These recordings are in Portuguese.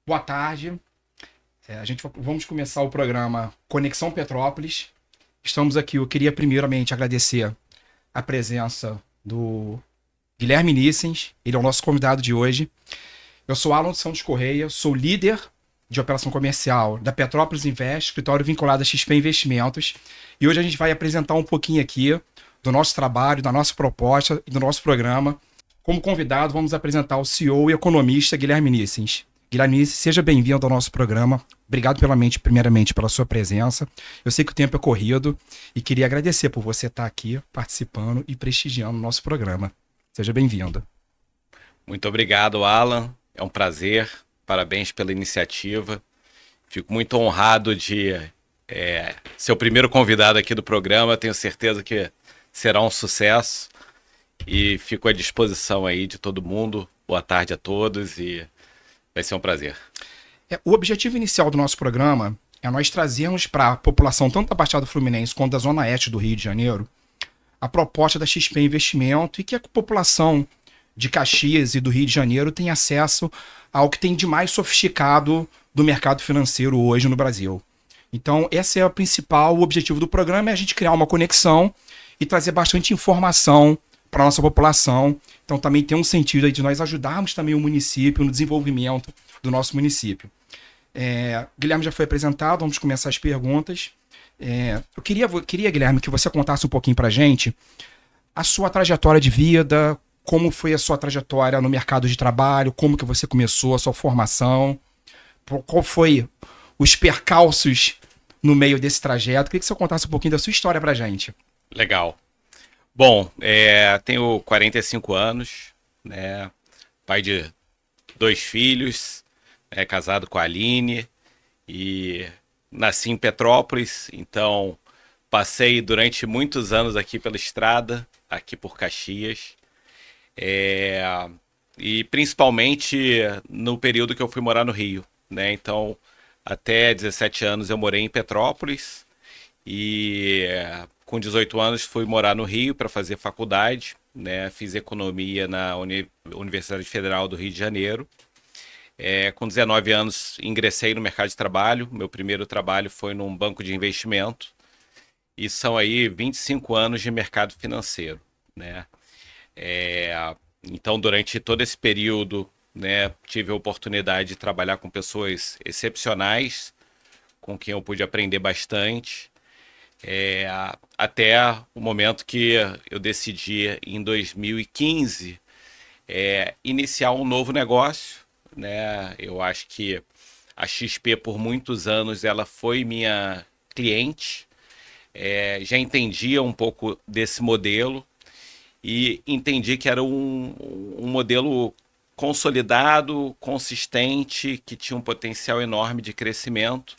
Boa tarde. Vamos começar o programa Conexão Petrópolis. Estamos aqui. Eu queria primeiramente agradecer a presença do Guilherme Nissens. Ele é o nosso convidado de hoje. Eu sou Alan Santos Correia, sou líder de operação comercial da Petrópolis Invest, escritório vinculado a XP Investimentos. E hoje a gente vai apresentar um pouquinho aqui do nosso trabalho, da nossa proposta e do nosso programa. Como convidado, vamos apresentar o CEO e economista Guilherme Nissens. Guilherme Nissens, seja bem-vindo ao nosso programa. Obrigado primeiramente pela sua presença. Eu sei que o tempo é corrido e queria agradecer por você estar aqui participando e prestigiando o nosso programa. Seja bem-vindo. Muito obrigado, Alan. É um prazer. Parabéns pela iniciativa. Fico muito honrado de ser o primeiro convidado aqui do programa. Tenho certeza que será um sucesso. E fico à disposição aí de todo mundo. Boa tarde a todos e vai ser um prazer. O objetivo inicial do nosso programa é nós trazermos para a população, tanto da Baixada Fluminense quanto da Zona Oeste do Rio de Janeiro, a proposta da XP Investimento e que a população de Caxias e do Rio de Janeiro tenha acesso ao que tem de mais sofisticado do mercado financeiro hoje no Brasil. Então, esse é o principal objetivo do programa, é a gente criar uma conexão e trazer bastante informação para a nossa população. Então também tem um sentido aí de nós ajudarmos também o município no desenvolvimento do nosso município. Guilherme já foi apresentado, vamos começar as perguntas. Eu queria, Guilherme, que você contasse um pouquinho para a gente a sua trajetória de vida, como foi a sua trajetória no mercado de trabalho, como que você começou a sua formação, qual foi os percalços no meio desse trajeto. Queria que você contasse um pouquinho da sua história para a gente. Legal. Bom, tenho 45 anos, né, pai de 2 filhos, casado com a Aline e nasci em Petrópolis, então passei durante muitos anos aqui pela estrada, aqui por Caxias, e principalmente no período que eu fui morar no Rio, né, então até 17 anos eu morei em Petrópolis e com 18 anos fui morar no Rio para fazer faculdade, né? Fiz economia na Universidade Federal do Rio de Janeiro. Com 19 anos ingressei no mercado de trabalho. Meu primeiro trabalho foi num banco de investimento. E são aí 25 anos de mercado financeiro, né? Então, durante todo esse período, né, tive a oportunidade de trabalhar com pessoas excepcionais, com quem eu pude aprender bastante. Até o momento que eu decidi, em 2015, iniciar um novo negócio, né? Eu acho que a XP, por muitos anos, ela foi minha cliente, já entendia um pouco desse modelo e entendi que era um modelo consolidado, consistente, que tinha um potencial enorme de crescimento.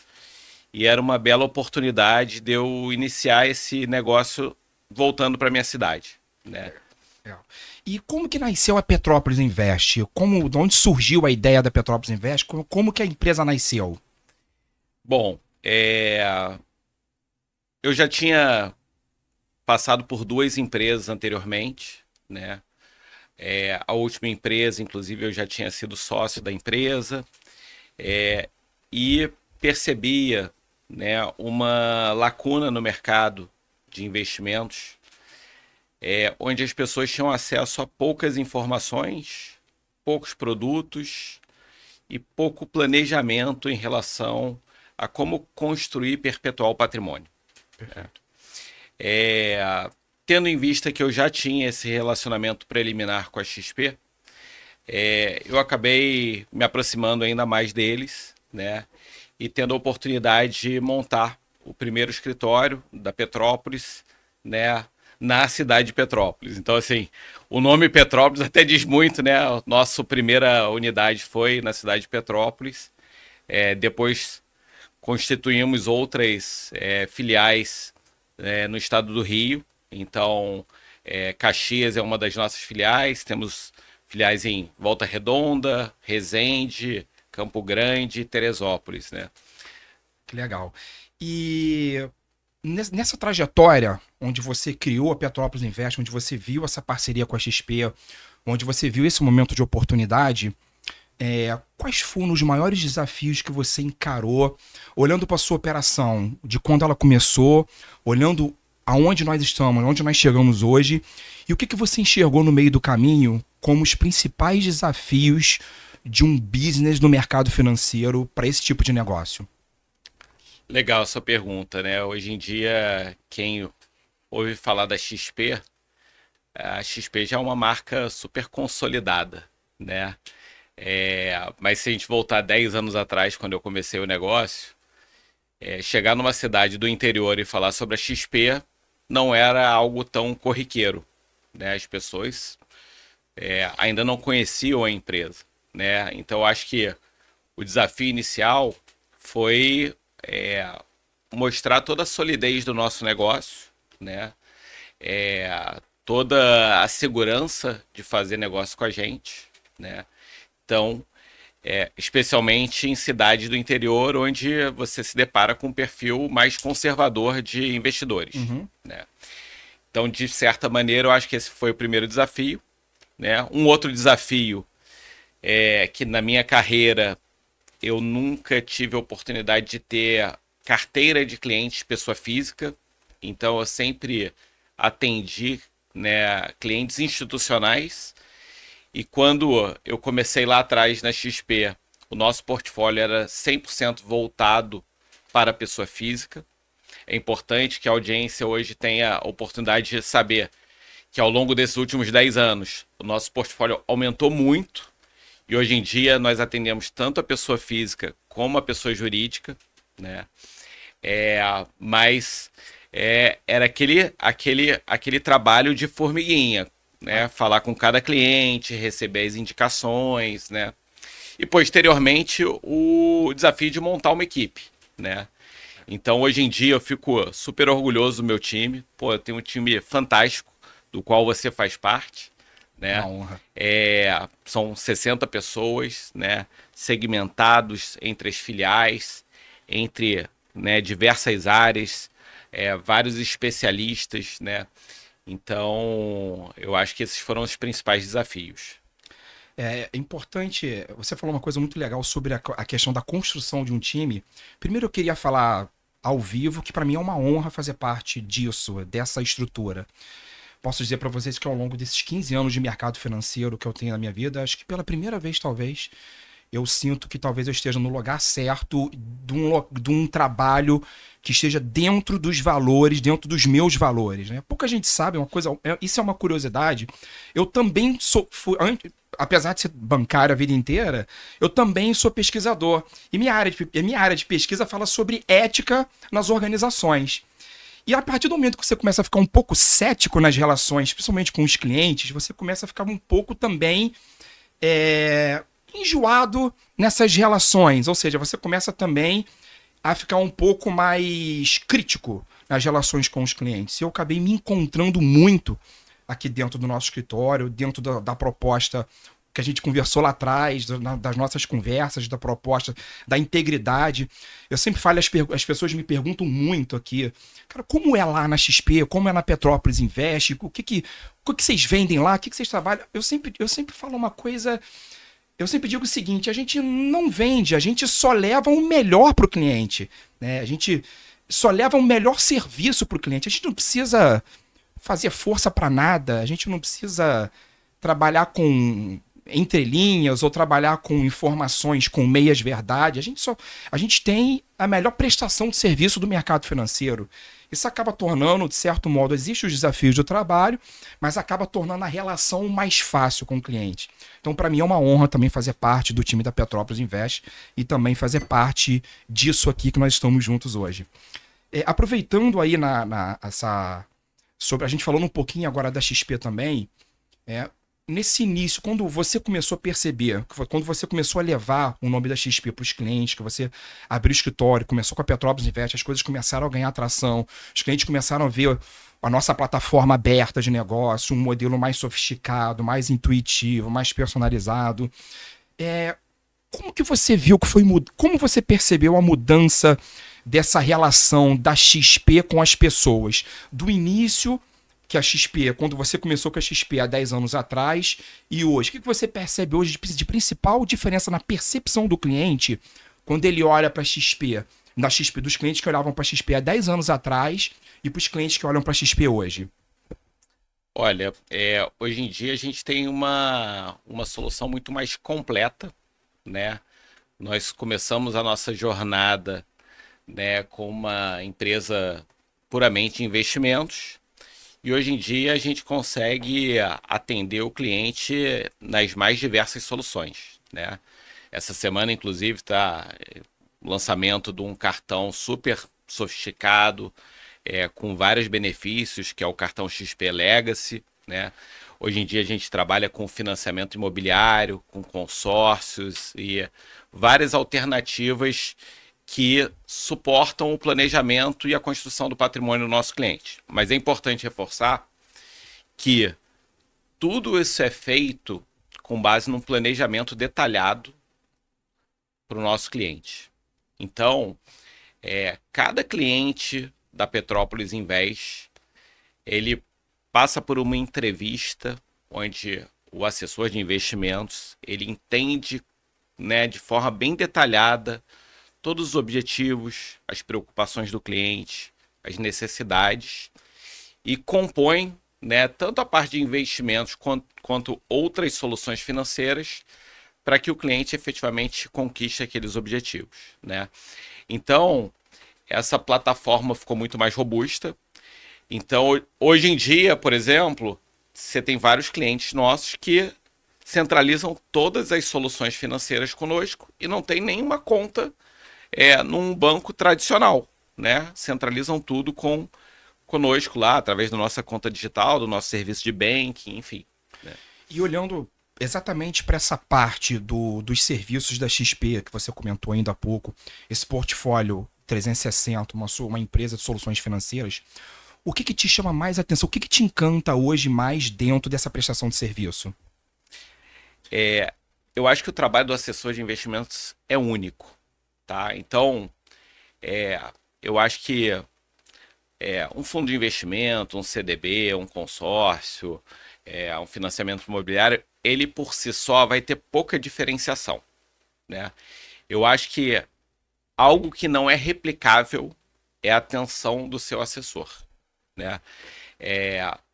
E era uma bela oportunidade de eu iniciar esse negócio voltando para minha cidade, né? E como que nasceu a Petrópolis Invest? De onde surgiu a ideia da Petrópolis Invest? Como que a empresa nasceu? Bom, eu já tinha passado por 2 empresas anteriormente, né? A última empresa, inclusive, eu já tinha sido sócio da empresa e percebia, né, uma lacuna no mercado de investimentos, onde as pessoas tinham acesso a poucas informações, poucos produtos e pouco planejamento em relação a como construir e perpetuar o patrimônio. Perfeito. Tendo em vista que eu já tinha esse relacionamento preliminar com a XP, eu acabei me aproximando ainda mais deles, né? E tendo a oportunidade de montar o primeiro escritório da Petrópolis, né, na cidade de Petrópolis. Então, assim, o nome Petrópolis até diz muito, né? A nossa primeira unidade foi na cidade de Petrópolis. Depois constituímos outras filiais no estado do Rio. Então, Caxias é uma das nossas filiais. Temos filiais em Volta Redonda, Resende, Campo Grande e Teresópolis, né? Que legal. E nessa trajetória, onde você criou a Petrópolis Invest, onde você viu essa parceria com a XP, onde você viu esse momento de oportunidade, quais foram os maiores desafios que você encarou, olhando para sua operação, de quando ela começou, olhando aonde nós estamos, onde nós chegamos hoje, e o que você enxergou no meio do caminho como os principais desafios de um business no mercado financeiro para esse tipo de negócio? Legal essa pergunta, né? Hoje em dia, quem ouve falar da XP, a XP já é uma marca super consolidada, né? Mas se a gente voltar 10 anos atrás, quando eu comecei o negócio, chegar numa cidade do interior e falar sobre a XP não era algo tão corriqueiro, né? As pessoas ainda não conheciam a empresa, né? Então, eu acho que o desafio inicial foi mostrar toda a solidez do nosso negócio, né? Toda a segurança de fazer negócio com a gente, né? Então, especialmente em cidades do interior, onde você se depara com um perfil mais conservador de investidores, né? Então, de certa maneira, eu acho que esse foi o primeiro desafio, né? Um outro desafio é que na minha carreira eu nunca tive a oportunidade de ter carteira de clientes pessoa física, então eu sempre atendi, né, clientes institucionais. E quando eu comecei lá atrás na XP, o nosso portfólio era 100% voltado para a pessoa física. É importante que a audiência hoje tenha a oportunidade de saber que ao longo desses últimos 10 anos, o nosso portfólio aumentou muito. E hoje em dia nós atendemos tanto a pessoa física como a pessoa jurídica, né? Mas era aquele trabalho de formiguinha, né? Falar com cada cliente, receber as indicações, né? E posteriormente o desafio de montar uma equipe, né? Então hoje em dia eu fico super orgulhoso do meu time. Pô, eu tenho um time fantástico, do qual você faz parte, né? Uma honra. São 60 pessoas, né? Segmentados entre as filiais, entre, né, diversas áreas, vários especialistas, né? Então, eu acho que esses foram os principais desafios. É importante, você falou uma coisa muito legal sobre a questão da construção de um time. Primeiro eu queria falar ao vivo que para mim é uma honra fazer parte disso, dessa estrutura. Posso dizer para vocês que ao longo desses 15 anos de mercado financeiro que eu tenho na minha vida, acho que pela primeira vez, talvez, eu sinto que talvez eu esteja no lugar certo de um trabalho que esteja dentro dos valores, dentro dos meus valores, né? Pouca gente sabe, isso é uma curiosidade. Eu também apesar de ser bancário a vida inteira, eu também sou pesquisador. E minha área de pesquisa fala sobre ética nas organizações. E a partir do momento que você começa a ficar um pouco cético nas relações, principalmente com os clientes, você começa a ficar um pouco também enjoado nessas relações. Ou seja, você começa também a ficar um pouco mais crítico nas relações com os clientes. E eu acabei me encontrando muito aqui dentro do nosso escritório, dentro da proposta que a gente conversou lá atrás, das nossas conversas, da proposta da integridade. Eu sempre falo, as pessoas me perguntam muito aqui, cara, como é lá na XP, como é na Petrópolis Invest, o que vocês vendem lá, o que vocês trabalham? Eu sempre falo uma coisa, eu sempre digo o seguinte, a gente não vende, a gente só leva o melhor para o cliente, né? A gente só leva o melhor serviço para o cliente, a gente não precisa fazer força para nada, a gente não precisa trabalhar com entrelinhas ou trabalhar com informações com meias verdade. A gente tem a melhor prestação de serviço do mercado financeiro. Isso acaba tornando, de certo modo, existem os desafios do trabalho, mas acaba tornando a relação mais fácil com o cliente. Então, para mim é uma honra também fazer parte do time da Petrópolis Invest e também fazer parte disso aqui que nós estamos juntos hoje. Aproveitando aí a gente falando um pouquinho agora da XP também, nesse início, quando você começou a perceber, quando você começou a levar o nome da XP para os clientes, que você abriu o escritório, começou com a Petrópolis Invest, as coisas começaram a ganhar atração, os clientes começaram a ver a nossa plataforma aberta de negócio, um modelo mais sofisticado, mais intuitivo, mais personalizado. Como que você viu como você percebeu a mudança dessa relação da XP com as pessoas? Do início que a XP, quando você começou com a XP há 10 anos atrás e hoje? O que você percebe hoje de principal diferença na percepção do cliente quando ele olha para a XP? Na XP, dos clientes que olhavam para a XP há 10 anos atrás e para os clientes que olham para a XP hoje? Olha, hoje em dia a gente tem uma solução muito mais completa, né? Nós começamos a nossa jornada, né, com uma empresa puramente em investimentos e hoje em dia a gente consegue atender o cliente nas mais diversas soluções, né? Essa semana, inclusive, está o lançamento de um cartão super sofisticado, com vários benefícios, que é o cartão XP Legacy, né? Hoje em dia a gente trabalha com financiamento imobiliário, com consórcios e várias alternativas que suportam o planejamento e a construção do patrimônio do nosso cliente. Mas é importante reforçar que tudo isso é feito com base num planejamento detalhado para o nosso cliente. Então, cada cliente da Petrópolis Invest, ele passa por uma entrevista onde o assessor de investimentos, ele entende, né, de forma bem detalhada todos os objetivos, as preocupações do cliente, as necessidades e compõe, né, tanto a parte de investimentos quanto outras soluções financeiras para que o cliente efetivamente conquiste aqueles objetivos, né? Então, essa plataforma ficou muito mais robusta. Então, hoje em dia, por exemplo, você tem vários clientes nossos que centralizam todas as soluções financeiras conosco e não tem nenhuma conta num banco tradicional, né? Centralizam tudo conosco lá, através da nossa conta digital, do nosso serviço de banking, enfim, né? E olhando exatamente para essa parte dos serviços da XP, que você comentou ainda há pouco, esse portfólio 360, uma empresa de soluções financeiras, o que te chama mais atenção? O que te encanta hoje mais dentro dessa prestação de serviço? Eu acho que o trabalho do assessor de investimentos é único, tá? Então, eu acho que um fundo de investimento, um CDB, um consórcio, um financiamento imobiliário, ele por si só vai ter pouca diferenciação, né? Eu acho que algo que não é replicável é a atenção do seu assessor, né?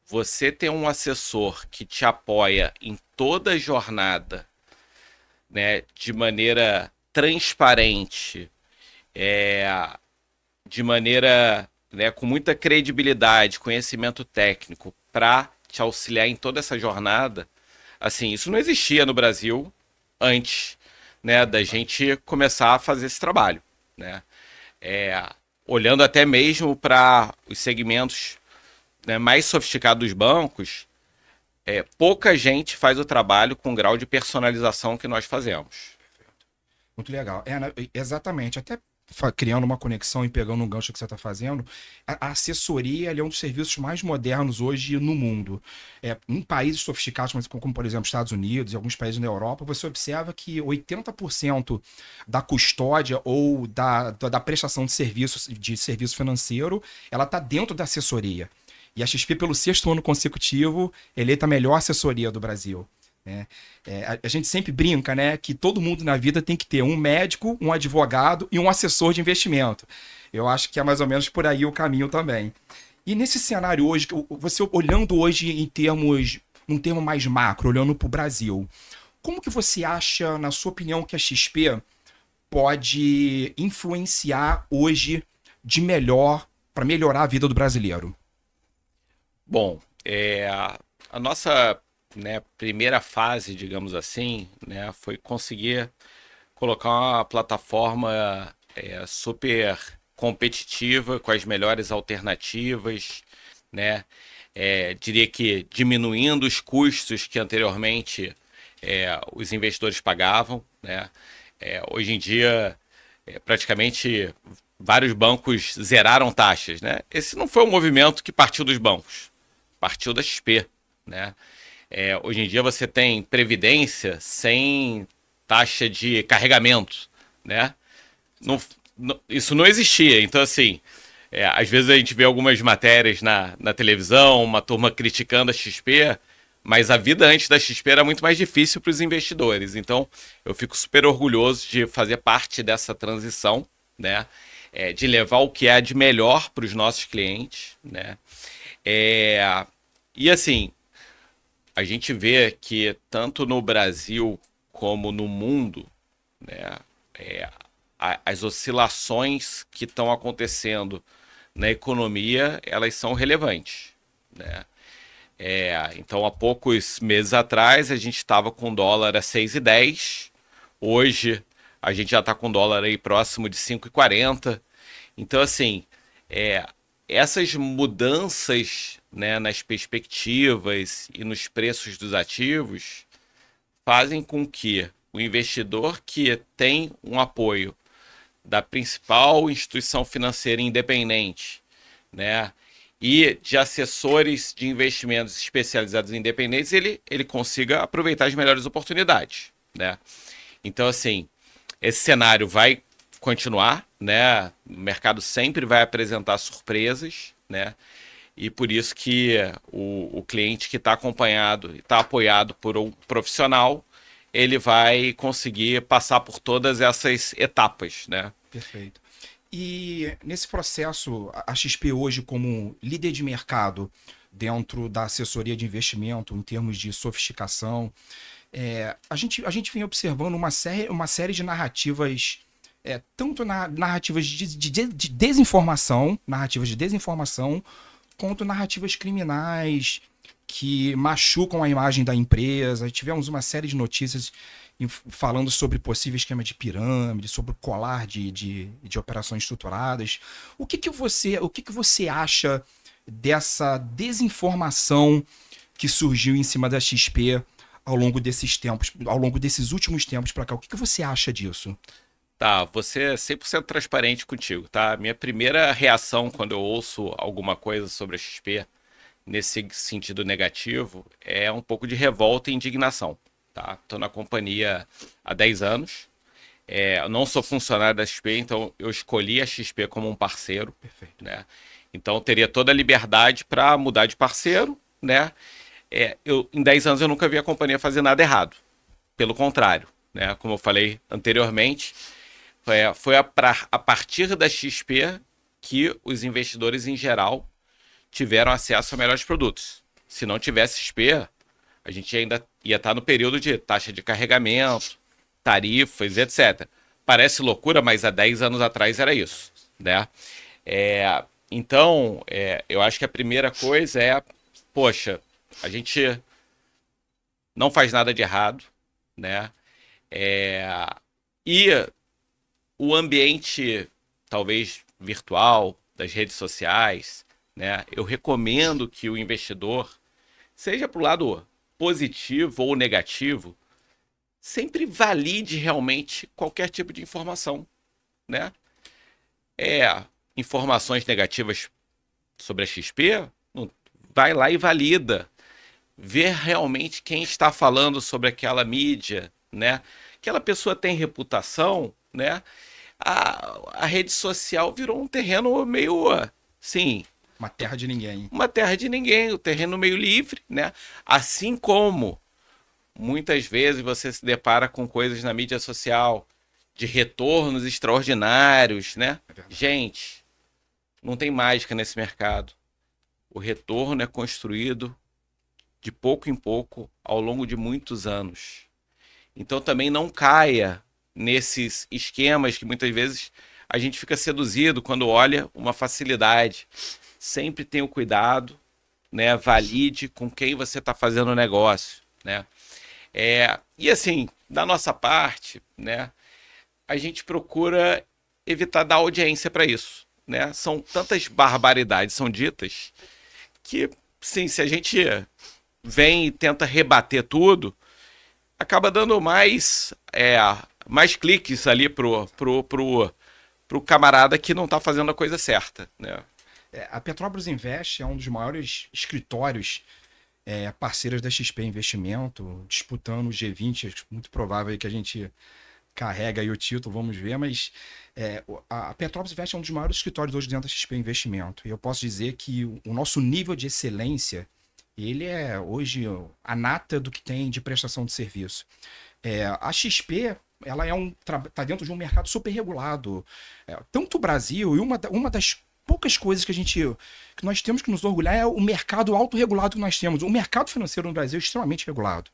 Você ter um assessor que te apoia em toda a jornada, né, de maneira transparente, de maneira, né, com muita credibilidade, conhecimento técnico, para te auxiliar em toda essa jornada, assim, isso não existia no Brasil antes, né, da gente começar a fazer esse trabalho, né? Olhando até mesmo para os segmentos, né, mais sofisticados dos bancos, pouca gente faz o trabalho com o grau de personalização que nós fazemos. Muito legal. Exatamente. Até criando uma conexão e pegando um gancho que você está fazendo, a assessoria é um dos serviços mais modernos hoje no mundo. Em países sofisticados, como por exemplo Estados Unidos e alguns países na Europa, você observa que 80% da custódia ou da prestação de serviço financeiro, ela está dentro da assessoria. E a XP, pelo 6º ano consecutivo, eleita a melhor assessoria do Brasil. A gente sempre brinca, né, que todo mundo na vida tem que ter um médico, um advogado e um assessor de investimento. Eu acho que é mais ou menos por aí o caminho também. E nesse cenário hoje, você olhando hoje num termo mais macro, olhando para o Brasil, como que você acha, na sua opinião, que a XP pode influenciar hoje de melhor para melhorar a vida do brasileiro? Bom, a nossa, né, primeira fase, digamos assim, né, foi conseguir colocar uma plataforma super competitiva, com as melhores alternativas, né? Diria que diminuindo os custos que anteriormente os investidores pagavam, né? Hoje em dia, praticamente vários bancos zeraram taxas, né? Esse não foi um movimento que partiu dos bancos, partiu da XP, né? Hoje em dia você tem previdência sem taxa de carregamento, né? Isso não existia. Então, assim, Às vezes a gente vê algumas matérias na televisão, uma turma criticando a XP, mas a vida antes da XP era muito mais difícil para os investidores. Então, eu fico super orgulhoso de fazer parte dessa transição, né? De levar o que há de melhor para os nossos clientes, né? E assim, a gente vê que tanto no Brasil como no mundo, né, as oscilações que estão acontecendo na economia, elas são relevantes, né? Então, há poucos meses atrás, a gente estava com dólar a 6,10. Hoje, a gente já está com dólar aí próximo de 5,40. Então, assim, essas mudanças, né, nas perspectivas e nos preços dos ativos fazem com que o investidor que tem um apoio da principal instituição financeira independente, né, e de assessores de investimentos especializados independentes, ele consiga aproveitar as melhores oportunidades, né? Então, assim, esse cenário vai continuar, né? O mercado sempre vai apresentar surpresas, né? E por isso que o cliente que está acompanhado e está apoiado por um profissional, ele vai conseguir passar por todas essas etapas, né? Perfeito. E nesse processo, a XP hoje como líder de mercado dentro da assessoria de investimento, em termos de sofisticação, a gente vem observando uma série de narrativas, tanto narrativas de desinformação, quanto narrativas criminais que machucam a imagem da empresa. Tivemos uma série de notícias falando sobre possível esquema de pirâmide, sobre o colar de operações estruturadas. O que você acha dessa desinformação que surgiu em cima da XP ao longo desses tempos, ao longo desses últimos tempos para cá? O que você acha disso? Tá, vou ser 100% transparente contigo, tá? Minha primeira reação quando eu ouço alguma coisa sobre a XP, nesse sentido negativo, é um pouco de revolta e indignação, tá? Tô na companhia há 10 anos, eu não sou funcionário da XP, então eu escolhi a XP como um parceiro. Perfeito. Né? Então eu teria toda a liberdade para mudar de parceiro, né? Em 10 anos eu nunca vi a companhia fazer nada errado, pelo contrário, né? Como eu falei anteriormente, foi a partir da XP que os investidores em geral tiveram acesso a melhores produtos. Se não tivesse XP, a gente ainda ia estar no período de taxa de carregamento, tarifas, etc. Parece loucura, mas há 10 anos atrás era isso, né? Então, eu acho que a primeira coisa poxa, a gente não faz nada de errado, né? E o ambiente, talvez virtual, das redes sociais, né? Eu recomendo que o investidor, seja para o lado positivo ou negativo, sempre valide realmente qualquer tipo de informação, né? Informações negativas sobre a XP, vai lá e valida. Ver realmente quem está falando sobre aquela mídia, né? Aquela pessoa tem reputação, né? A rede social virou um terreno meio, sim... Uma terra de ninguém. Uma terra de ninguém, um terreno meio livre, né? Assim como muitas vezes você se depara com coisas na mídia social de retornos extraordinários, né? Gente, não tem mágica nesse mercado. O retorno é construído de pouco em pouco ao longo de muitos anos. Então também não caia nesses esquemas que muitas vezes a gente fica seduzido quando olha uma facilidade. Sempre tenha o cuidado, né? Valide com quem você está fazendo o negócio, né? E assim, da nossa parte, né? A gente procura evitar dar audiência para isso, né? São tantas barbaridades são ditas que, sim, se a gente vem e tenta rebater tudo, acaba dando mais cliques ali pro camarada que não está fazendo a coisa certa, né? A Petrobras Invest é um dos maiores escritórios parceiros da XP Investimento, disputando o G20. É muito provável que a gente carrega aí o título, vamos ver, mas a Petrópolis Invest é um dos maiores escritórios hoje dentro da XP Investimento. E eu posso dizer que o nosso nível de excelência, ele é hoje a nata do que tem de prestação de serviço. A XP, ela tá dentro de um mercado super regulado. Tanto o Brasil, e uma das poucas coisas que nós temos que nos orgulhar é o mercado autorregulado que nós temos. O mercado financeiro no Brasil é extremamente regulado.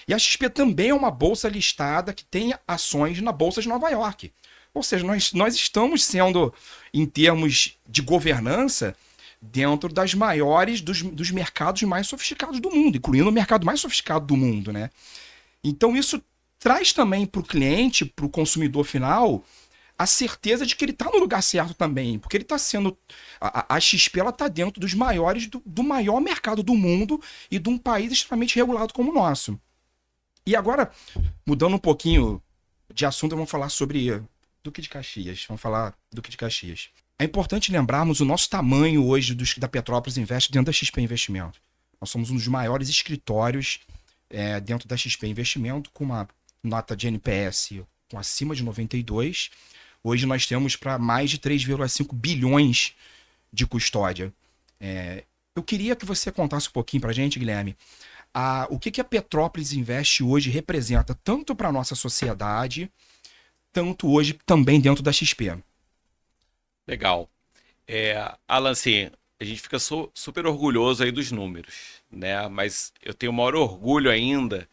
E a XP também é uma bolsa listada que tem ações na Bolsa de Nova York. Ou seja, nós estamos sendo, em termos de governança, dentro das maiores, dos mercados mais sofisticados do mundo, incluindo o mercado mais sofisticado do mundo, né? Então isso traz também para o cliente, para o consumidor final, a certeza de que ele está no lugar certo também, porque ele está sendo... A XP está dentro dos maiores, do maior mercado do mundo e de um país extremamente regulado como o nosso. E agora, mudando um pouquinho de assunto, vamos falar sobre Duque de Caxias. Vamos falar Duque de Caxias. É importante lembrarmos o nosso tamanho hoje da Petrópolis Invest dentro da XP Investimento. Nós somos um dos maiores escritórios dentro da XP Investimento, com uma nota de NPS com acima de 92. Hoje nós temos para mais de 3,5 bilhões de custódia. Eu queria que você contasse um pouquinho para a gente, Guilherme, o que a Petrópolis Invest hoje representa, tanto para a nossa sociedade, tanto hoje também dentro da XP. Legal. Alan, assim, a gente fica super orgulhoso aí dos números, né? Mas eu tenho o maior orgulho ainda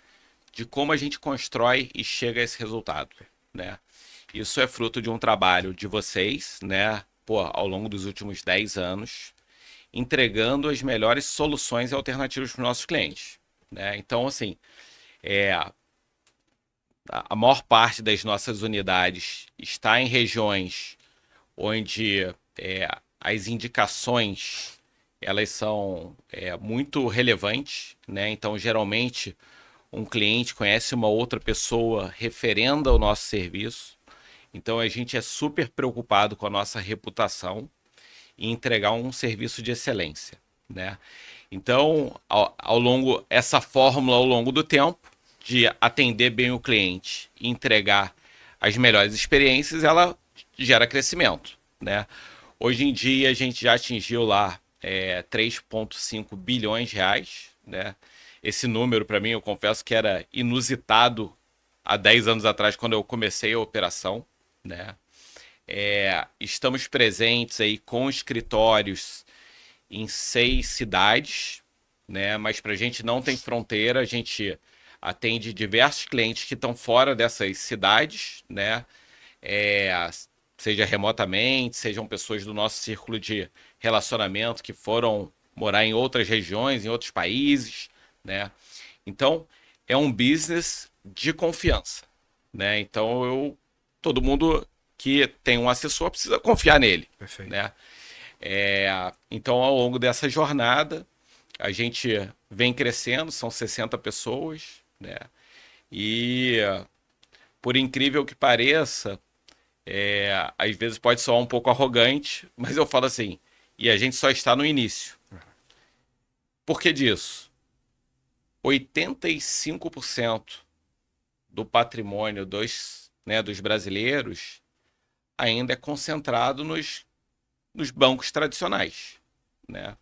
de como a gente constrói e chega a esse resultado, né? Isso é fruto de um trabalho de vocês, né? Ao longo dos últimos 10 anos, entregando as melhores soluções e alternativas para os nossos clientes, né? Então, assim, a maior parte das nossas unidades está em regiões onde as indicações elas são muito relevantes, né? Então, geralmente, um cliente conhece uma outra pessoa, referenda o nosso serviço. Então, a gente é super preocupado com a nossa reputação e entregar um serviço de excelência, né? Então, essa fórmula ao longo do tempo de atender bem o cliente e entregar as melhores experiências, ela gera crescimento, né? Hoje em dia, a gente já atingiu lá 3,5 bilhões de reais, né? Esse número, para mim, eu confesso que era inusitado há 10 anos atrás, quando eu comecei a operação, né? Estamos presentes aí com escritórios em 6 cidades, né? Mas para a gente não tem fronteira, a gente atende diversos clientes que estão fora dessas cidades, né? Seja remotamente, sejam pessoas do nosso círculo de relacionamento que foram morar em outras regiões, em outros países, né? Então, é um business de confiança, né? Então, todo mundo que tem um assessor precisa confiar nele. Perfeito. Né? Então, ao longo dessa jornada, a gente vem crescendo, são 60 pessoas, né? E, por incrível que pareça, às vezes pode soar um pouco arrogante, mas eu falo assim, e a gente só está no início. Por que disso? 85% do patrimônio dos brasileiros ainda é concentrado nos bancos tradicionais, né?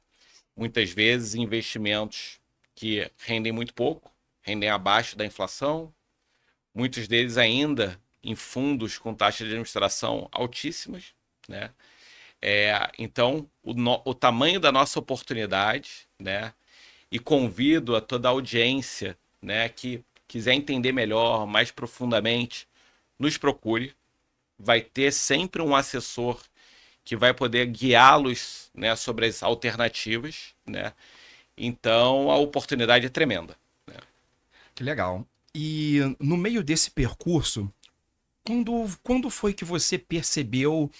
Muitas vezes investimentos que rendem muito pouco, rendem abaixo da inflação, muitos deles ainda em fundos com taxas de administração altíssimas, né? Então, o tamanho da nossa oportunidade, né? E convido a toda a audiência, né, que quiser entender melhor, mais profundamente, nos procure. Vai ter sempre um assessor que vai poder guiá-los, né, sobre as alternativas, né? Então, a oportunidade é tremenda, né? Que legal. E no meio desse percurso, quando foi que você percebeu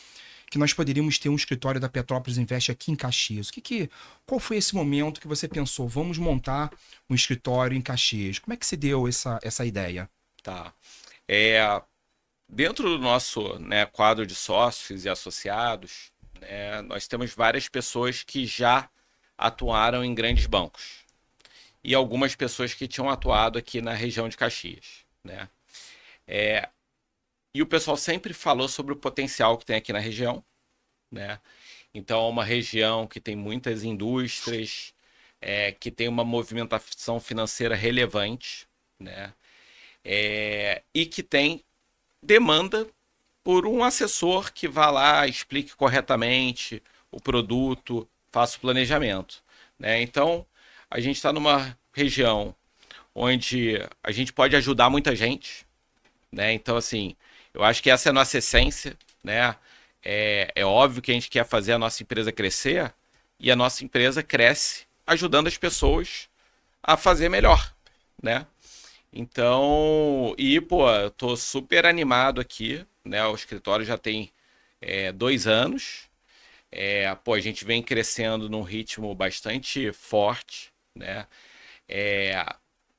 que nós poderíamos ter um escritório da Petrópolis Invest aqui em Caxias? Qual foi esse momento que você pensou, vamos montar um escritório em Caxias? Como é que se deu essa ideia? Tá. Dentro do nosso, né, quadro de sócios e associados, né, nós temos várias pessoas que já atuaram em grandes bancos e algumas pessoas que tinham atuado aqui na região de Caxias, né? E o pessoal sempre falou sobre o potencial que tem aqui na região, né? Então, é uma região que tem muitas indústrias, que tem uma movimentação financeira relevante, né? E que tem demanda por um assessor que vá lá, explique corretamente o produto, faça o planejamento, né? Então, a gente está numa região onde a gente pode ajudar muita gente, né? Então, assim, eu acho que essa é a nossa essência, né? É óbvio que a gente quer fazer a nossa empresa crescer e a nossa empresa cresce ajudando as pessoas a fazer melhor, né? Então, pô, eu tô super animado aqui, né? O escritório já tem 2 anos. Pô, a gente vem crescendo num ritmo bastante forte, né? É,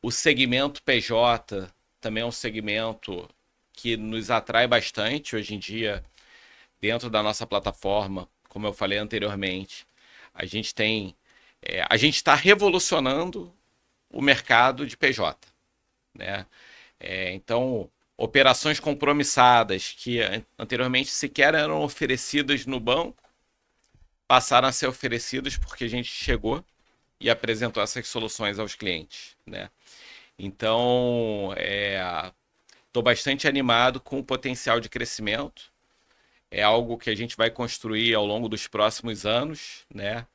o segmento PJ também é um segmento que nos atrai bastante hoje em dia dentro da nossa plataforma, como eu falei anteriormente. A gente tem, a gente está revolucionando o mercado de PJ, né? Então, operações compromissadas que anteriormente sequer eram oferecidas no banco, passaram a ser oferecidas porque a gente chegou e apresentou essas soluções aos clientes, né? Então, estou bastante animado com o potencial de crescimento. É algo que a gente vai construir ao longo dos próximos anos, né?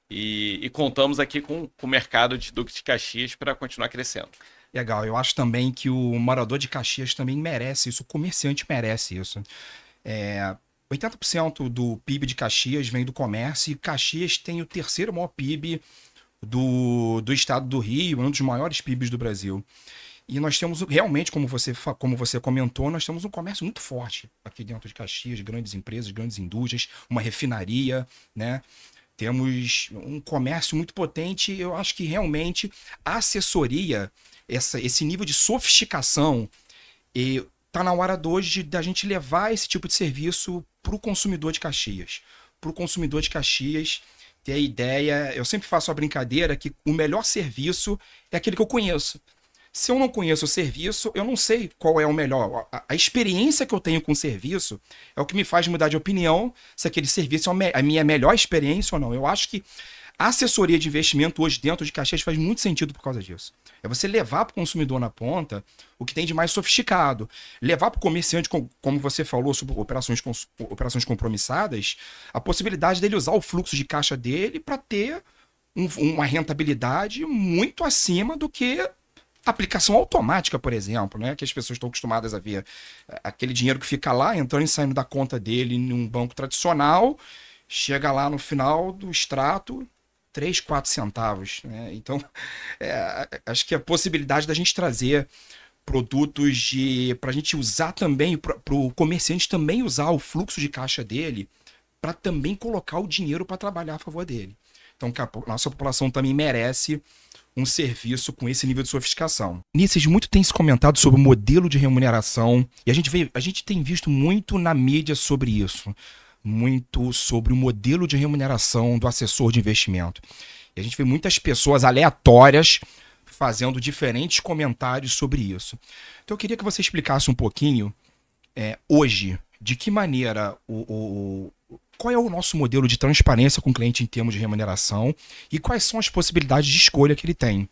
E contamos aqui com o mercado de Duque de Caxias para continuar crescendo. Legal, eu acho também que o morador de Caxias também merece isso, o comerciante merece isso. 80% do PIB de Caxias vem do comércio e Caxias tem o terceiro maior PIB do estado do Rio, um dos maiores PIBs do Brasil. E nós temos realmente, como você comentou, nós temos um comércio muito forte aqui dentro de Caxias, grandes empresas, grandes indústrias, uma refinaria, né? Temos um comércio muito potente. Eu acho que realmente a assessoria, esse nível de sofisticação, está na hora de hoje da gente levar esse tipo de serviço para o consumidor de Caxias. Para o consumidor de Caxias ter a ideia. Eu sempre faço a brincadeira que o melhor serviço é aquele que eu conheço. Se eu não conheço o serviço, eu não sei qual é o melhor. A experiência que eu tenho com o serviço é o que me faz mudar de opinião se aquele serviço é a minha melhor experiência ou não. Eu acho que a assessoria de investimento hoje dentro de Caxias faz muito sentido por causa disso. É você levar para o consumidor na ponta o que tem de mais sofisticado. Levar para o comerciante, como você falou, sobre operações compromissadas, a possibilidade dele usar o fluxo de caixa dele para ter uma rentabilidade muito acima do que aplicação automática, por exemplo, né? Que as pessoas estão acostumadas a ver aquele dinheiro que fica lá, entrando e saindo da conta dele em um banco tradicional, chega lá no final do extrato, 3, 4 centavos, né? Então, acho que a possibilidade da gente trazer produtos para a gente usar também, para o comerciante também usar o fluxo de caixa dele, para também colocar o dinheiro para trabalhar a favor dele. Então, a nossa população também merece um serviço com esse nível de sofisticação. Nisso, muito tem se comentado sobre o modelo de remuneração, e a gente tem visto muito na mídia sobre isso, muito sobre o modelo de remuneração do assessor de investimento. E a gente vê muitas pessoas aleatórias fazendo diferentes comentários sobre isso. Então eu queria que você explicasse um pouquinho, hoje, de que maneira qual é o nosso modelo de transparência com o cliente em termos de remuneração e quais são as possibilidades de escolha que ele tem.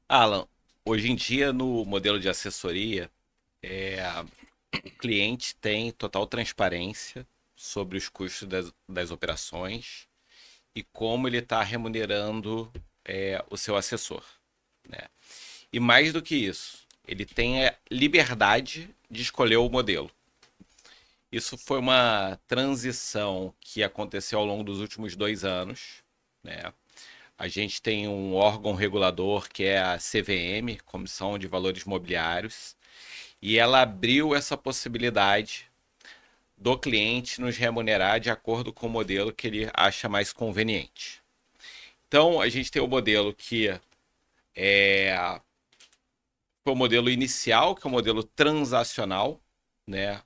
Alan, hoje em dia no modelo de assessoria, o cliente tem total transparência sobre os custos das operações e como ele está remunerando o seu assessor, né? E mais do que isso, ele tem a liberdade de escolher o modelo. Isso foi uma transição que aconteceu ao longo dos últimos 2 anos, né? A gente tem um órgão regulador que é a CVM, Comissão de Valores Mobiliários, e ela abriu essa possibilidade do cliente nos remunerar de acordo com o modelo que ele acha mais conveniente. Então, a gente tem o modelo que foi o modelo inicial, que é o modelo transacional, né?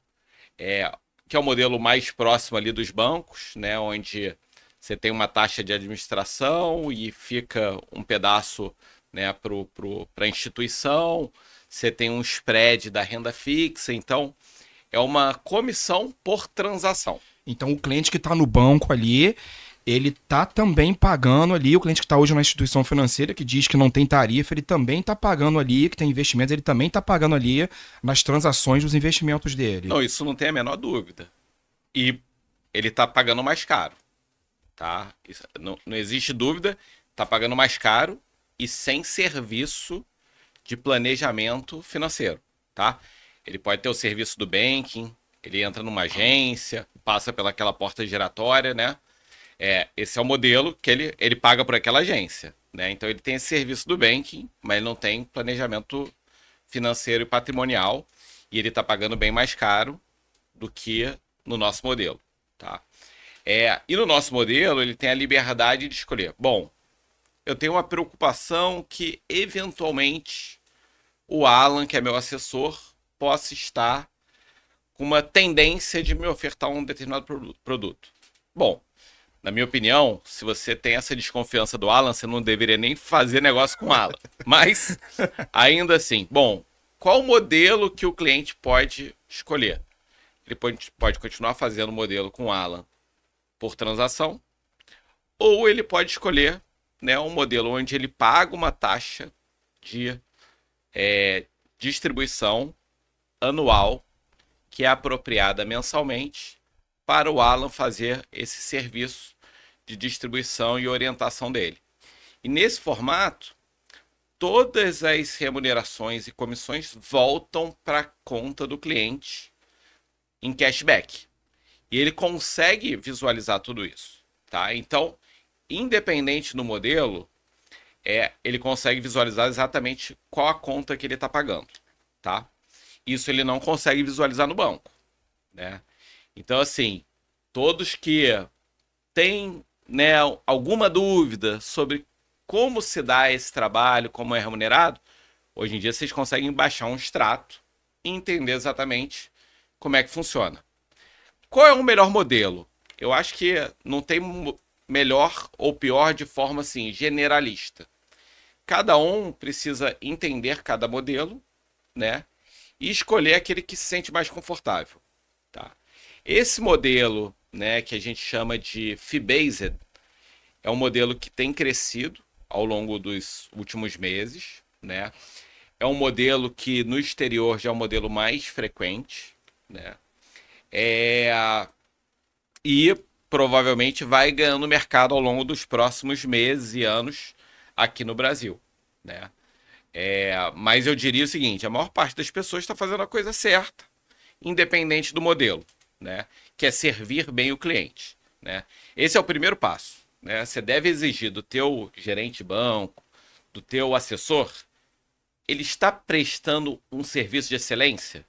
Que é o modelo mais próximo ali dos bancos, né? Onde você tem uma taxa de administração e fica um pedaço, né, para a instituição. você tem um spread da renda fixa, então é uma comissão por transação. Então o cliente que está no banco ali, ele está também pagando ali, o cliente que está hoje na instituição financeira, que diz que não tem tarifa, ele também está pagando ali, que tem investimentos, ele também está pagando ali nas transações dos investimentos dele. Não, isso não tem a menor dúvida. E ele está pagando mais caro, tá? Isso, não existe dúvida, está pagando mais caro e sem serviço de planejamento financeiro, tá? Ele pode ter o serviço do banking, ele entra numa agência, passa pelaquela porta giratória, né? Esse é o modelo que ele paga por aquela agência, né? Então ele tem esse serviço do banking, mas ele não tem planejamento financeiro e patrimonial e ele está pagando bem mais caro do que no nosso modelo, tá? E no nosso modelo ele tem a liberdade de escolher. Bom, eu tenho uma preocupação que eventualmente o Alan, que é meu assessor, possa estar com uma tendência de me ofertar um determinado produto. Bom, na minha opinião, se você tem essa desconfiança do Alan, você não deveria nem fazer negócio com o Alan. Mas, ainda assim, bom, qual o modelo que o cliente pode escolher? Ele pode continuar fazendo o modelo com o Alan por transação, ou ele pode escolher, né, um modelo onde ele paga uma taxa de distribuição anual que é apropriada mensalmente para o Alan fazer esse serviço de distribuição e orientação dele. E nesse formato, todas as remunerações e comissões voltam para a conta do cliente em cashback. E ele consegue visualizar tudo isso, tá? Então, independente do modelo, ele consegue visualizar exatamente qual a conta que ele está pagando, tá? Isso ele não consegue visualizar no banco, né? Então, assim, todos que têm, né, alguma dúvida sobre como se dá esse trabalho, como é remunerado, hoje em dia vocês conseguem baixar um extrato e entender exatamente como é que funciona. Qual é o melhor modelo? Eu acho que não tem melhor ou pior de forma assim, generalista. Cada um precisa entender cada modelo, né? E escolher aquele que se sente mais confortável, tá? Esse modelo, né, que a gente chama de fee-based, é um modelo que tem crescido ao longo dos últimos meses, né? É um modelo que no exterior já é um modelo mais frequente, né? E provavelmente vai ganhando mercado ao longo dos próximos meses e anos aqui no Brasil, né? Mas eu diria o seguinte, a maior parte das pessoas está fazendo a coisa certa, independente do modelo, né? Que é servir bem o cliente, né? Esse é o primeiro passo, né? Você deve exigir do teu gerente de banco, do teu assessor, ele está prestando um serviço de excelência?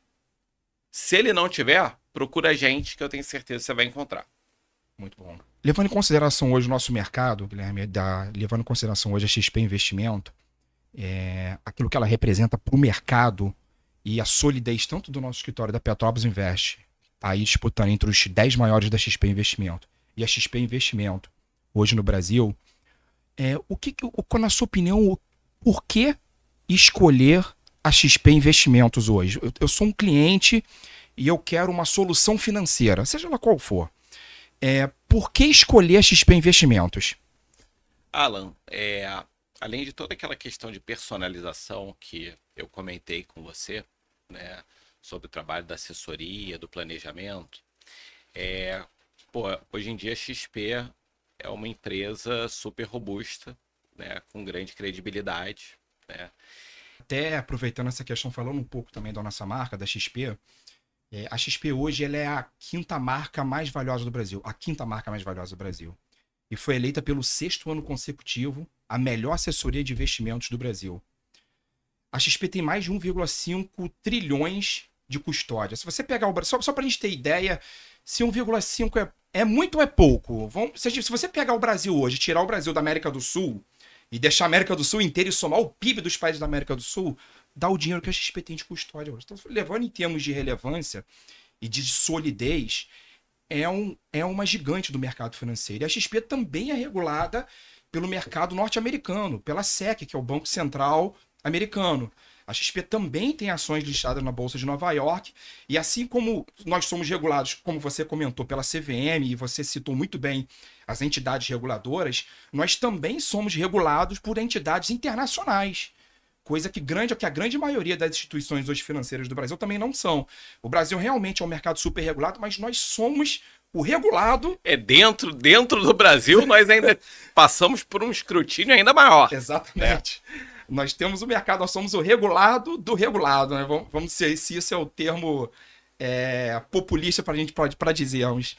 Se ele não tiver, procura a gente que eu tenho certeza que você vai encontrar. Muito bom. Levando em consideração hoje o nosso mercado, Guilherme, levando em consideração hoje a XP Investimento, aquilo que ela representa para o mercado e a solidez tanto do nosso escritório da Petrópolis Invest, tá aí disputando entre os 10 maiores da XP Investimento e a XP Investimento hoje no Brasil, na sua opinião, por que escolher a XP Investimentos hoje? Eu sou um cliente e eu quero uma solução financeira, seja lá qual for. Por que escolher a XP Investimentos? Alan, além de toda aquela questão de personalização que eu comentei com você, né, sobre o trabalho da assessoria, do planejamento, hoje em dia a XP é uma empresa super robusta, né, com grande credibilidade, né? Até aproveitando essa questão, falando um pouco também da nossa marca, da XP, a XP hoje ela é a quinta marca mais valiosa do Brasil. A quinta marca mais valiosa do Brasil. E foi eleita pelo 6º ano consecutivo a melhor assessoria de investimentos do Brasil. A XP tem mais de 1,5 trilhões de custódia. Se você pegar o Brasil, só para a gente ter ideia, se 1,5 é muito ou é pouco? Se você pegar o Brasil hoje, tirar o Brasil da América do Sul e deixar a América do Sul inteira e somar o PIB dos países da América do Sul, dá o dinheiro que a XP tem de custódia hoje. Então, levando em termos de relevância e de solidez, é uma gigante do mercado financeiro. E a XP também é regulada pelo mercado norte-americano, pela SEC, que é o Banco Central americano. A XP também tem ações listadas na Bolsa de Nova York, e assim como nós somos regulados, como você comentou, pela CVM, e você citou muito bem as entidades reguladoras, nós também somos regulados por entidades internacionais. Coisa que a grande maioria das instituições hoje financeiras do Brasil também não são. O Brasil realmente é um mercado super regulado, mas nós somos o regulado. Dentro do Brasil, nós ainda passamos por um escrutínio ainda maior. Exatamente. Nós temos o mercado, nós somos o regulado do regulado, né? Vamos dizer, se esse é o termo populista para dizermos.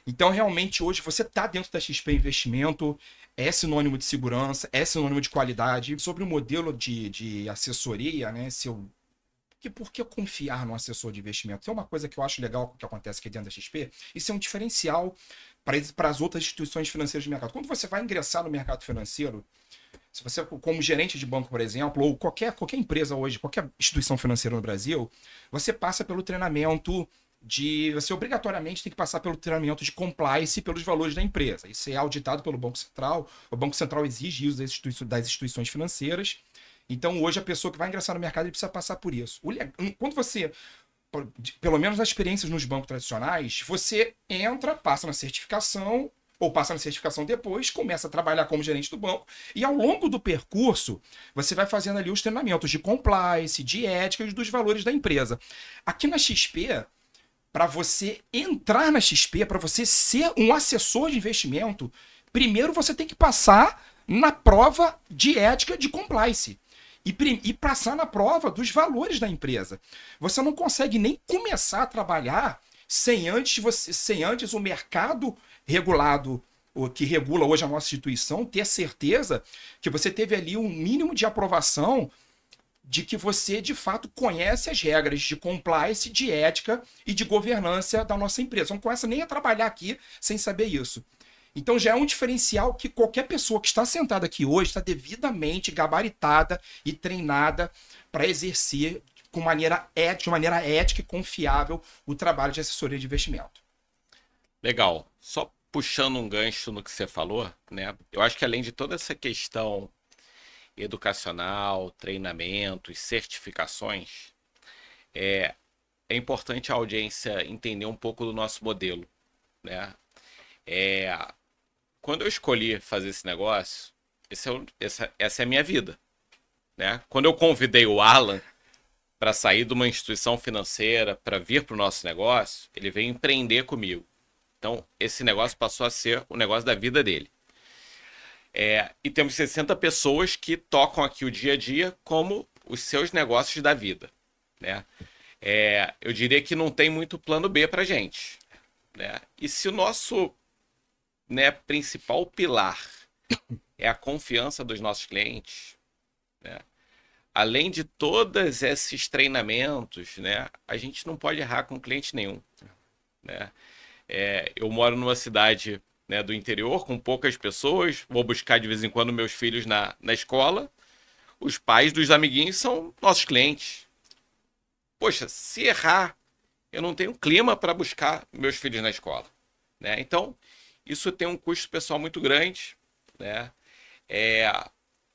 Então, realmente, hoje, você está dentro da XP Investimento, é sinônimo de segurança, é sinônimo de qualidade. Sobre o modelo de assessoria, né? Por que confiar no assessor de investimento? Isso é uma coisa que eu acho legal que acontece aqui dentro da XP. Isso é um diferencial para as outras instituições financeiras de mercado. Quando você vai ingressar no mercado financeiro, se você, como gerente de banco, por exemplo, ou qualquer empresa hoje, qualquer instituição financeira no Brasil, você passa pelo treinamento você obrigatoriamente tem que passar pelo treinamento de compliance pelos valores da empresa. Isso é auditado pelo Banco Central. O Banco Central exige isso das instituições financeiras. Então, hoje, a pessoa que vai ingressar no mercado ele precisa passar por isso. Quando você, pelo menos nas experiências nos bancos tradicionais, você entra, passa na certificação, ou passa na certificação depois, começa a trabalhar como gerente do banco, e ao longo do percurso, você vai fazendo ali os treinamentos de compliance, de ética e dos valores da empresa. Aqui na XP, para você entrar na XP, para você ser um assessor de investimento, primeiro você tem que passar na prova de ética de compliance. E passar na prova dos valores da empresa. Você não consegue nem começar a trabalhar sem antes o mercado regulado, o que regula hoje a nossa instituição, ter certeza que você teve ali um mínimo de aprovação de que você, de fato, conhece as regras de compliance, de ética e de governança da nossa empresa. Não começa nem a trabalhar aqui sem saber isso. Então já é um diferencial que qualquer pessoa que está sentada aqui hoje está devidamente gabaritada e treinada para exercer de maneira ética e confiável o trabalho de assessoria de investimento. Legal. Só puxando um gancho no que você falou, né? Eu acho que além de toda essa questão educacional, treinamentos, certificações, é importante a audiência entender um pouco do nosso modelo, né? Quando eu escolhi fazer esse negócio, essa é a minha vida, né? Quando eu convidei o Alan para sair de uma instituição financeira para vir para o nosso negócio, ele veio empreender comigo. Então, esse negócio passou a ser o negócio da vida dele. E temos 60 pessoas que tocam aqui o dia a dia como os seus negócios da vida, né? Eu diria que não tem muito plano B para gente, né? E se o nosso, né, principal pilar é a confiança dos nossos clientes, né? Além de todos esses treinamentos, né, a gente não pode errar com cliente nenhum, né? Eu moro numa cidade, né, do interior, com poucas pessoas, vou buscar de vez em quando meus filhos na escola, os pais dos amiguinhos são nossos clientes. Poxa, se errar, eu não tenho clima para buscar meus filhos na escola, né? Então, isso tem um custo pessoal muito grande, né?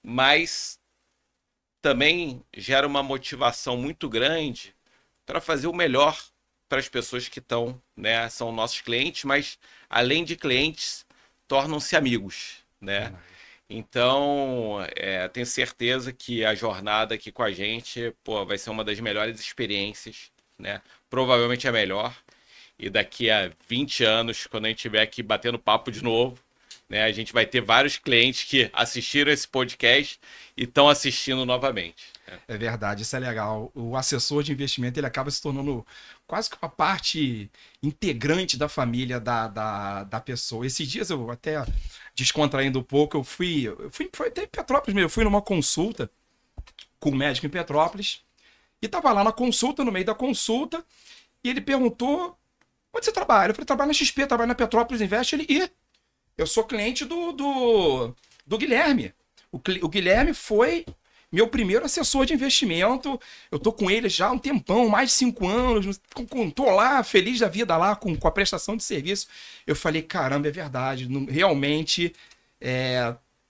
Mas também gera uma motivação muito grande para fazer o melhor para as pessoas que estão, né, são nossos clientes, mas além de clientes, tornam-se amigos, né? Então, tenho certeza que a jornada aqui com a gente, vai ser uma das melhores experiências, né? Provavelmente a melhor. E daqui a 20 anos, quando a gente estiver aqui batendo papo de novo, né, a gente vai ter vários clientes que assistiram esse podcast e estão assistindo novamente. É verdade, isso é legal. O assessor de investimento ele acaba se tornando quase que uma parte integrante da família da pessoa. Esses dias eu até descontraindo um pouco, eu fui até em Petrópolis mesmo, eu fui numa consulta com um médico em Petrópolis e tava lá na consulta, no meio da consulta, e ele perguntou: onde você trabalha? Eu falei: trabalho na XP, trabalho na Petrópolis Invest. Eu sou cliente do Guilherme. O Guilherme foi meu primeiro assessor de investimento. Eu tô com ele já há um tempão, mais de 5 anos. Tô lá, feliz da vida lá com a prestação de serviço. Eu falei: caramba, é verdade. Realmente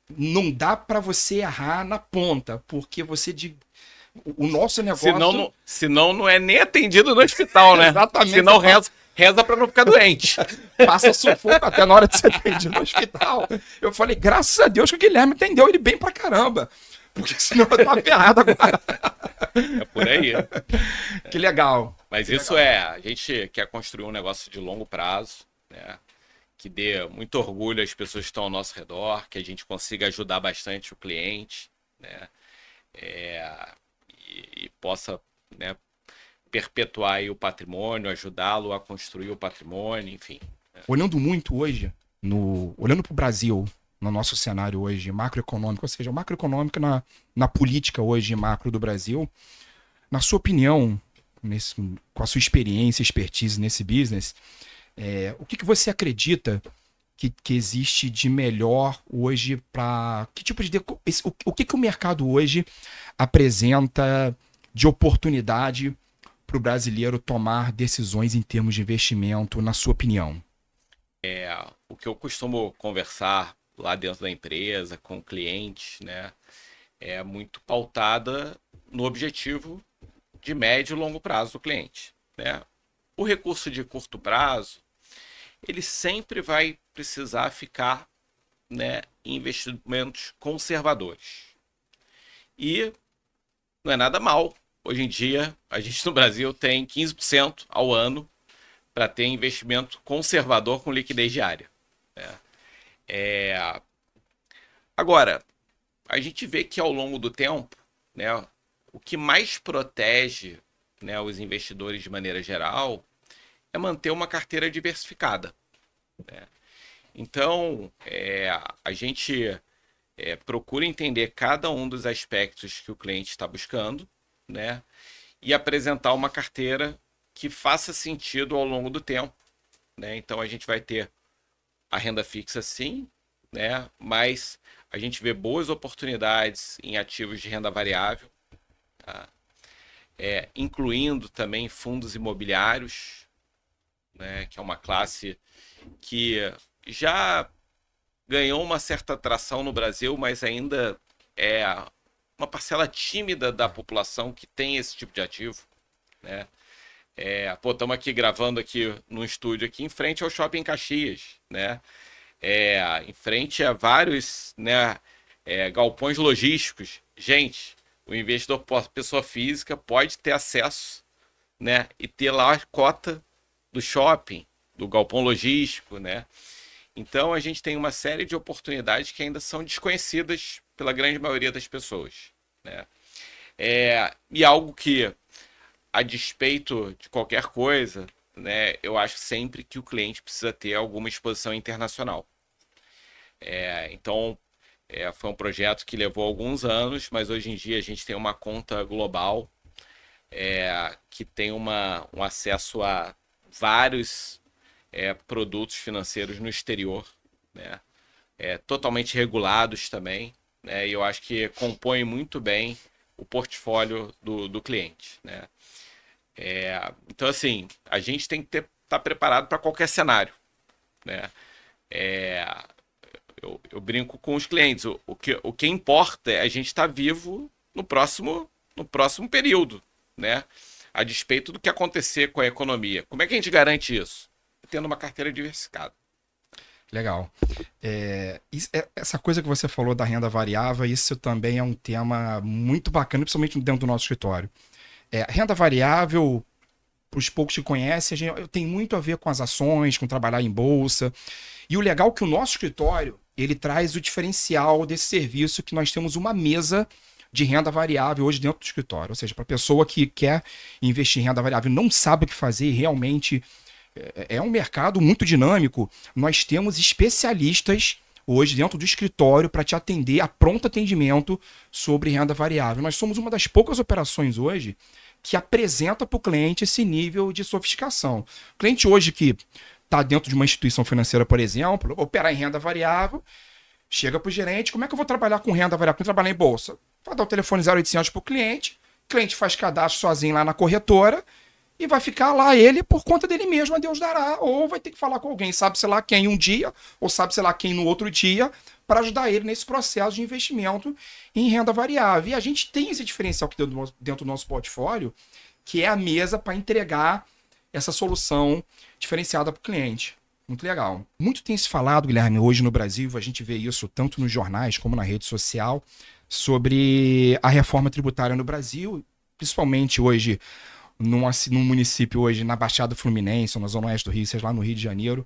não dá para você errar na ponta, porque você O nosso negócio... Senão não é nem atendido no hospital, né? Exatamente. Senão reza para não ficar doente. Passa sufoco até na hora de ser atendido no hospital. Eu falei, graças a Deus que o Guilherme entendeu ele bem pra caramba. Porque senão eu tava ferrado agora. É por aí. Que legal. Mas que isso legal. a gente quer construir um negócio de longo prazo, né? Que dê muito orgulho às pessoas que estão ao nosso redor, que a gente consiga ajudar bastante o cliente, né? E possa, né, perpetuar aí o patrimônio, ajudá-lo a construir o patrimônio, enfim. Olhando muito hoje, olhando para o Brasil, no nosso cenário hoje macroeconômico, ou seja, macroeconômico na política hoje macro do Brasil, na sua opinião, com a sua experiência, expertise nesse business, o que você acredita que existe de melhor hoje para... Que tipo de... O que o mercado hoje apresenta de oportunidade para o brasileiro tomar decisões em termos de investimento, na sua opinião? O que eu costumo conversar lá dentro da empresa, com clientes, né, é muito pautada no objetivo de médio e longo prazo do cliente, né? O recurso de curto prazo, ele sempre vai precisar ficar, né, em investimentos conservadores. E não é nada mal. Hoje em dia, a gente no Brasil tem 15% ao ano para ter investimento conservador com liquidez diária. Agora, a gente vê que ao longo do tempo, né, o que mais protege, né, os investidores de maneira geral é manter uma carteira diversificada, né? Então, a gente procura entender cada um dos aspectos que o cliente está buscando, né, e apresentar uma carteira que faça sentido ao longo do tempo, né? Então, a gente vai ter a renda fixa, sim, né, mas a gente vê boas oportunidades em ativos de renda variável, tá? Incluindo também fundos imobiliários, né, que é uma classe que já ganhou uma certa atração no Brasil, mas ainda é uma parcela tímida da população que tem esse tipo de ativo, né? Estamos aqui gravando aqui no estúdio aqui em frente ao Shopping Caxias, né? Em frente a vários, né, galpões logísticos. Gente, o investidor, pessoa física, pode ter acesso, né, e ter lá a cota do shopping, do galpão logístico, né? Então a gente tem uma série de oportunidades que ainda são desconhecidas pela grande maioria das pessoas, né? E algo que, a despeito de qualquer coisa, né, eu acho sempre que o cliente precisa ter alguma exposição internacional. Então, foi um projeto que levou alguns anos, mas hoje em dia a gente tem uma conta global, que tem um acesso a vários produtos financeiros no exterior, né, totalmente regulados também, né, e eu acho que compõe muito bem o portfólio do cliente, né? Então, assim, a gente tem que estar preparado para qualquer cenário, né? Eu brinco com os clientes, o que importa é a gente estar vivo no próximo período, né? A despeito do que acontecer com a economia. Como é que a gente garante isso? Tendo uma carteira diversificada. Legal. Essa coisa que você falou da renda variável, isso também é um tema muito bacana, principalmente dentro do nosso escritório. Renda variável, para os poucos que conhecem, tem muito a ver com as ações, com trabalhar em bolsa. E o legal é que o nosso escritório, ele traz o diferencial desse serviço, que nós temos uma mesa de renda variável hoje dentro do escritório. Ou seja, para a pessoa que quer investir em renda variável e não sabe o que fazer, realmente é um mercado muito dinâmico. Nós temos especialistas hoje dentro do escritório para te atender a pronto atendimento sobre renda variável. Nós somos uma das poucas operações hoje que apresenta para o cliente esse nível de sofisticação. O cliente hoje que está dentro de uma instituição financeira, por exemplo, operar em renda variável, chega para o gerente, como é que eu vou trabalhar com renda variável? Como trabalhar em bolsa? Vai dar o telefone 0800 para o cliente faz cadastro sozinho lá na corretora e vai ficar lá ele por conta dele mesmo, a Deus dará, ou vai ter que falar com alguém, sabe-se lá quem um dia, ou sabe-se lá quem no outro dia, para ajudar ele nesse processo de investimento em renda variável. E a gente tem esse diferencial aqui dentro do nosso portfólio, que é a mesa para entregar essa solução diferenciada para o cliente. Muito legal. Muito tem se falado, Guilherme, hoje no Brasil, a gente vê isso tanto nos jornais como na rede social, sobre a reforma tributária no Brasil, principalmente hoje num município hoje na Baixada Fluminense, ou na Zona Oeste do Rio, seja lá no Rio de Janeiro,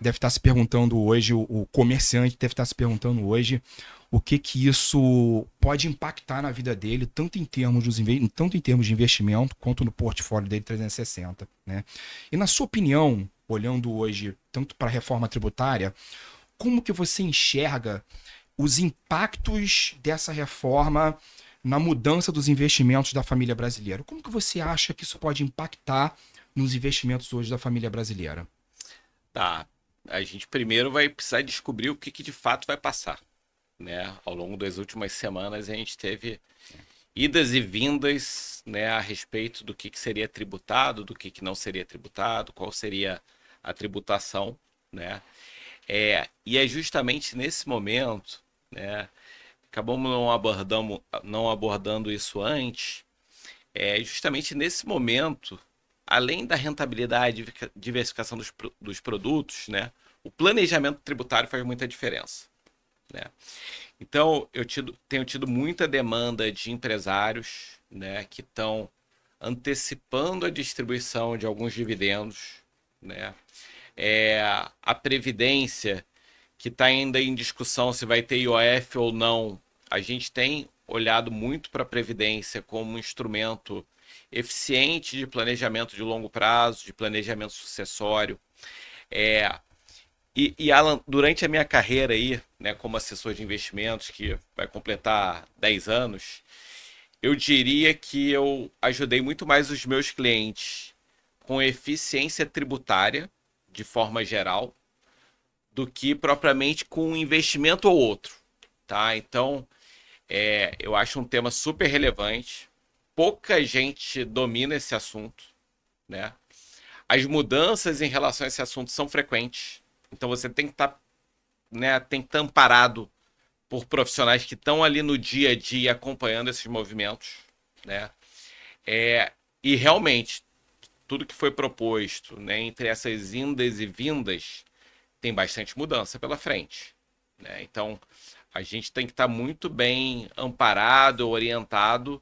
deve estar se perguntando hoje, o comerciante deve estar se perguntando hoje o que isso pode impactar na vida dele, tanto em termos de investimento, quanto no portfólio dele 360, né? E na sua opinião, olhando hoje tanto para a reforma tributária, como que você enxerga os impactos dessa reforma na mudança dos investimentos da família brasileira? Como que você acha que isso pode impactar nos investimentos hoje da família brasileira? Tá. A gente primeiro vai precisar descobrir o que de fato vai passar, né? Ao longo das últimas semanas a gente teve idas e vindas, né, a respeito do que seria tributado, do que não seria tributado, qual seria a tributação, né? E é justamente nesse momento, né? Acabamos não abordando isso antes. É justamente nesse momento, além da rentabilidade, diversificação dos produtos, né? O planejamento tributário faz muita diferença, né? Então, tenho tido muita demanda de empresários, né, que estão antecipando a distribuição de alguns dividendos, né? A Previdência, que está ainda em discussão se vai ter IOF ou não. A gente tem olhado muito para a Previdência como um instrumento eficiente de planejamento de longo prazo, de planejamento sucessório. E Alan, durante a minha carreira aí, né, como assessor de investimentos, que vai completar 10 anos, eu diria que eu ajudei muito mais os meus clientes com eficiência tributária, de forma geral, do que propriamente com um investimento ou outro, tá? Então, eu acho um tema super relevante. Pouca gente domina esse assunto, né? As mudanças em relação a esse assunto são frequentes. Então você tem que estar, né, tem que estar amparado por profissionais que estão ali no dia a dia acompanhando esses movimentos, né? E realmente, tudo que foi proposto, né, entre essas indas e vindas, tem bastante mudança pela frente, né? Então, a gente tem que estar muito bem amparado, orientado,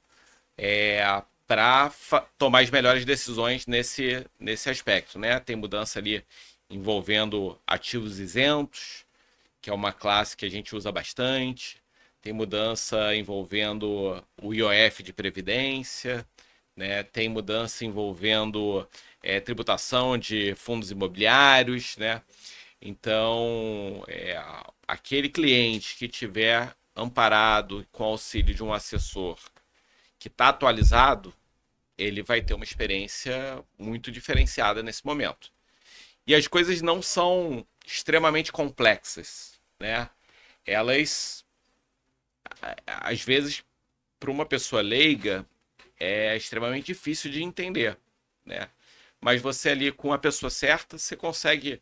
para tomar as melhores decisões nesse aspecto, né? Tem mudança ali envolvendo ativos isentos, que é uma classe que a gente usa bastante. Tem mudança envolvendo o IOF de previdência, né? Tem mudança envolvendo tributação de fundos imobiliários, né? Então, aquele cliente que tiver amparado com auxílio de um assessor que está atualizado, ele vai ter uma experiência muito diferenciada nesse momento. E as coisas não são extremamente complexas, né? Elas, às vezes, para uma pessoa leiga, é extremamente difícil de entender, né? Mas você ali, com a pessoa certa, você consegue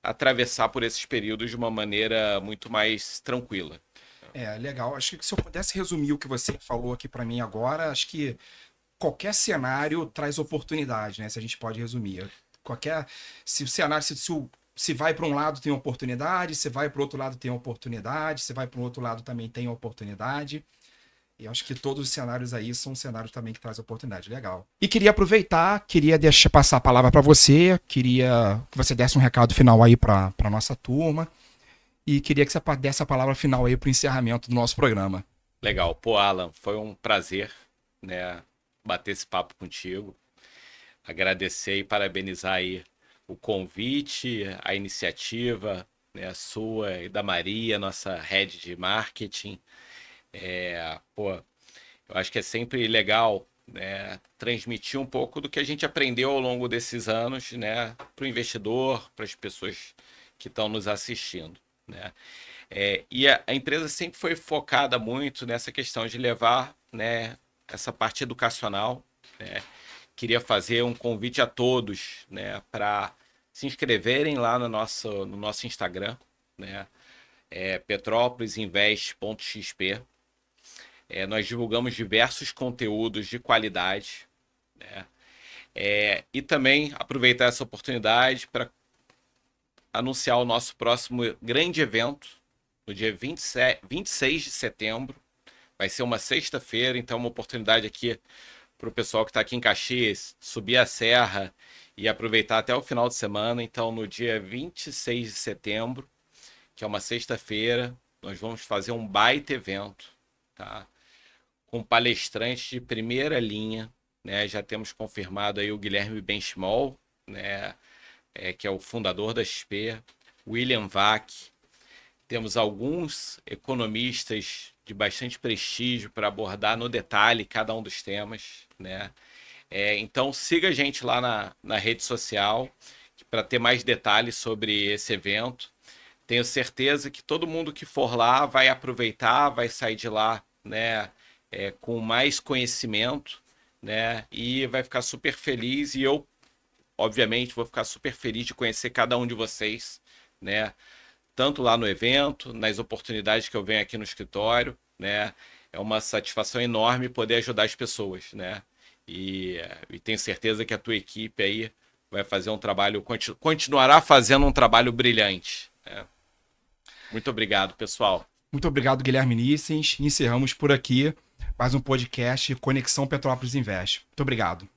atravessar por esses períodos de uma maneira muito mais tranquila. Legal. Acho que se eu pudesse resumir o que você falou aqui para mim agora, acho que qualquer cenário traz oportunidade, né? Se a gente pode resumir. Se o cenário, se vai para um lado tem oportunidade, se vai para o outro lado tem oportunidade, se vai para o outro lado também tem oportunidade. E acho que todos os cenários aí são cenários também que trazem oportunidade. Legal. E queria aproveitar, queria passar a palavra para você, queria que você desse um recado final aí para nossa turma e queria que você desse a palavra final aí para o encerramento do nosso programa. Legal. Pô, Alan, foi um prazer, né, bater esse papo contigo. Agradecer e parabenizar aí o convite, a iniciativa, né, sua e da Maria, nossa head de marketing. Eu acho que é sempre legal, né, transmitir um pouco do que a gente aprendeu ao longo desses anos, né, para o investidor, para as pessoas que estão nos assistindo, né? E a empresa sempre foi focada muito nessa questão de levar, né, essa parte educacional, né? Queria fazer um convite a todos, né, para se inscreverem lá no nosso Instagram, né? petrópolisinvest.xp. Nós divulgamos diversos conteúdos de qualidade, né? E também aproveitar essa oportunidade para anunciar o nosso próximo grande evento, no dia 26 de setembro. Vai ser uma sexta-feira, então uma oportunidade aqui para o pessoal que está aqui em Caxias subir a serra e aproveitar até o final de semana. Então, no dia 26 de setembro, que é uma sexta-feira, nós vamos fazer um baita evento, tá? Com palestrantes de primeira linha, né? Já temos confirmado aí o Guilherme Benchimol, né? Que é o fundador da XP, William Vac. Temos alguns economistas de bastante prestígio para abordar no detalhe cada um dos temas, né? Então siga a gente lá na rede social para ter mais detalhes sobre esse evento. Tenho certeza que todo mundo que for lá vai aproveitar, vai sair de lá, né, com mais conhecimento, né, e vai ficar super feliz. E eu, obviamente, vou ficar super feliz de conhecer cada um de vocês, né, tanto lá no evento, nas oportunidades que eu venho aqui no escritório, né. É uma satisfação enorme poder ajudar as pessoas, né, e tenho certeza que a tua equipe aí vai fazer um trabalho, continuará fazendo um trabalho brilhante, né? Muito obrigado, pessoal. Muito obrigado, Guilherme Nissens. Encerramos por aqui mais um podcast Conexão Petrópolis Invest. Muito obrigado.